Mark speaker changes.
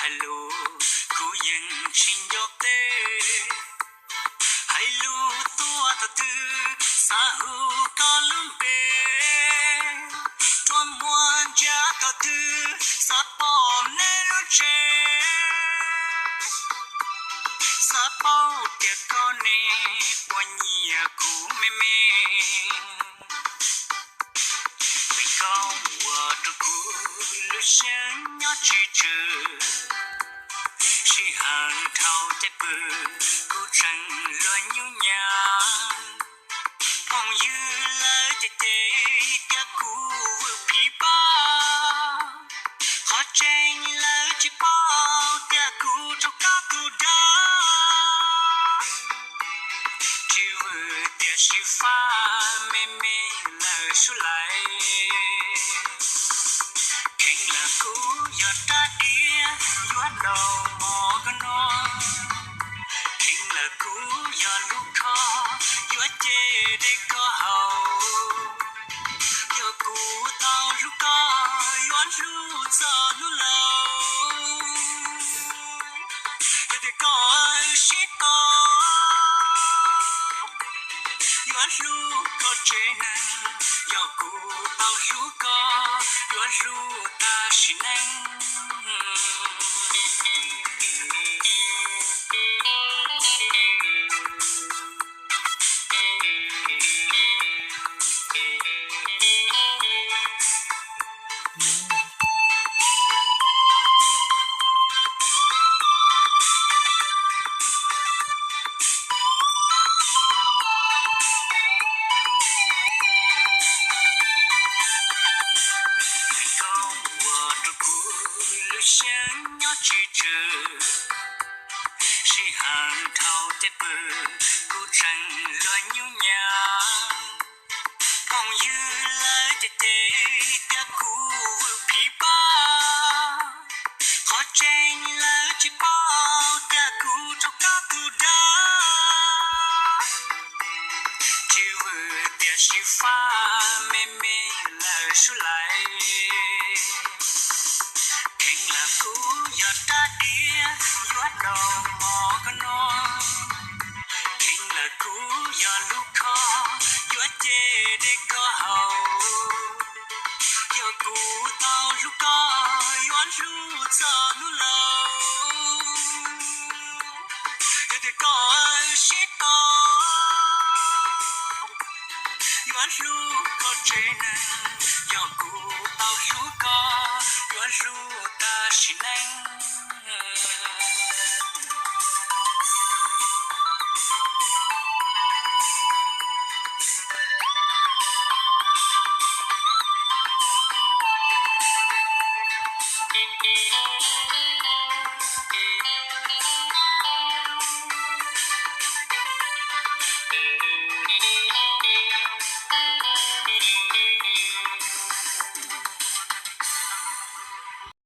Speaker 1: Hello, cú yên xin gió tê, hello tua ta tư, sa hu có lum bê, trong muôn cha ta tư, sa bom nê lu chê, sa bao tiệt con nê, qua nhia cú mê mê, vì con qua tu cú lu sáng nhớ chi chữ. She hung thâu tết bự, cô trần loạn nhu nhàng. Ông như lời tê tê, kia cú vừa phí ba. Họ tranh lời chỉ bao, kia cú trong các cú đá. Chỉ vừa tiệt sĩ pha, mê mê lời số lại. Kinh là cú giọt ta đĩa, giọt đầu mò con non. Kinh là cú giọt lúc khó, giọt chê để có hậu. Giọt cú tao rút có, giọt rút giờ lúc lâu. Giọt để có shit có, giọt rút có chê nâng. Giọt cú tao rút có, giọt rút ta xin nâng. Sáng nhớ chi trừ, she hung thâu tết bự, cô trần loạn nhu nhàng. Ông như lời tê tê, kia cú vừa phí ba. Họ tranh lời chỉ bao, kia cú trong các cú đá. Chỉ vừa tiệt sĩ pha, mê mê lời số lại. Kinh là cú giọt ta đĩa, giọt đầu mò con non. Kinh là cú giọt lúc khó, giọt chê để có hậu. Giọt cú tao rút có, giọt rút giờ lúc lâu. Giọt để có shit có, giọt rút có chê nâng. Giọt cú tao rút có, giọt rút ta xin anh.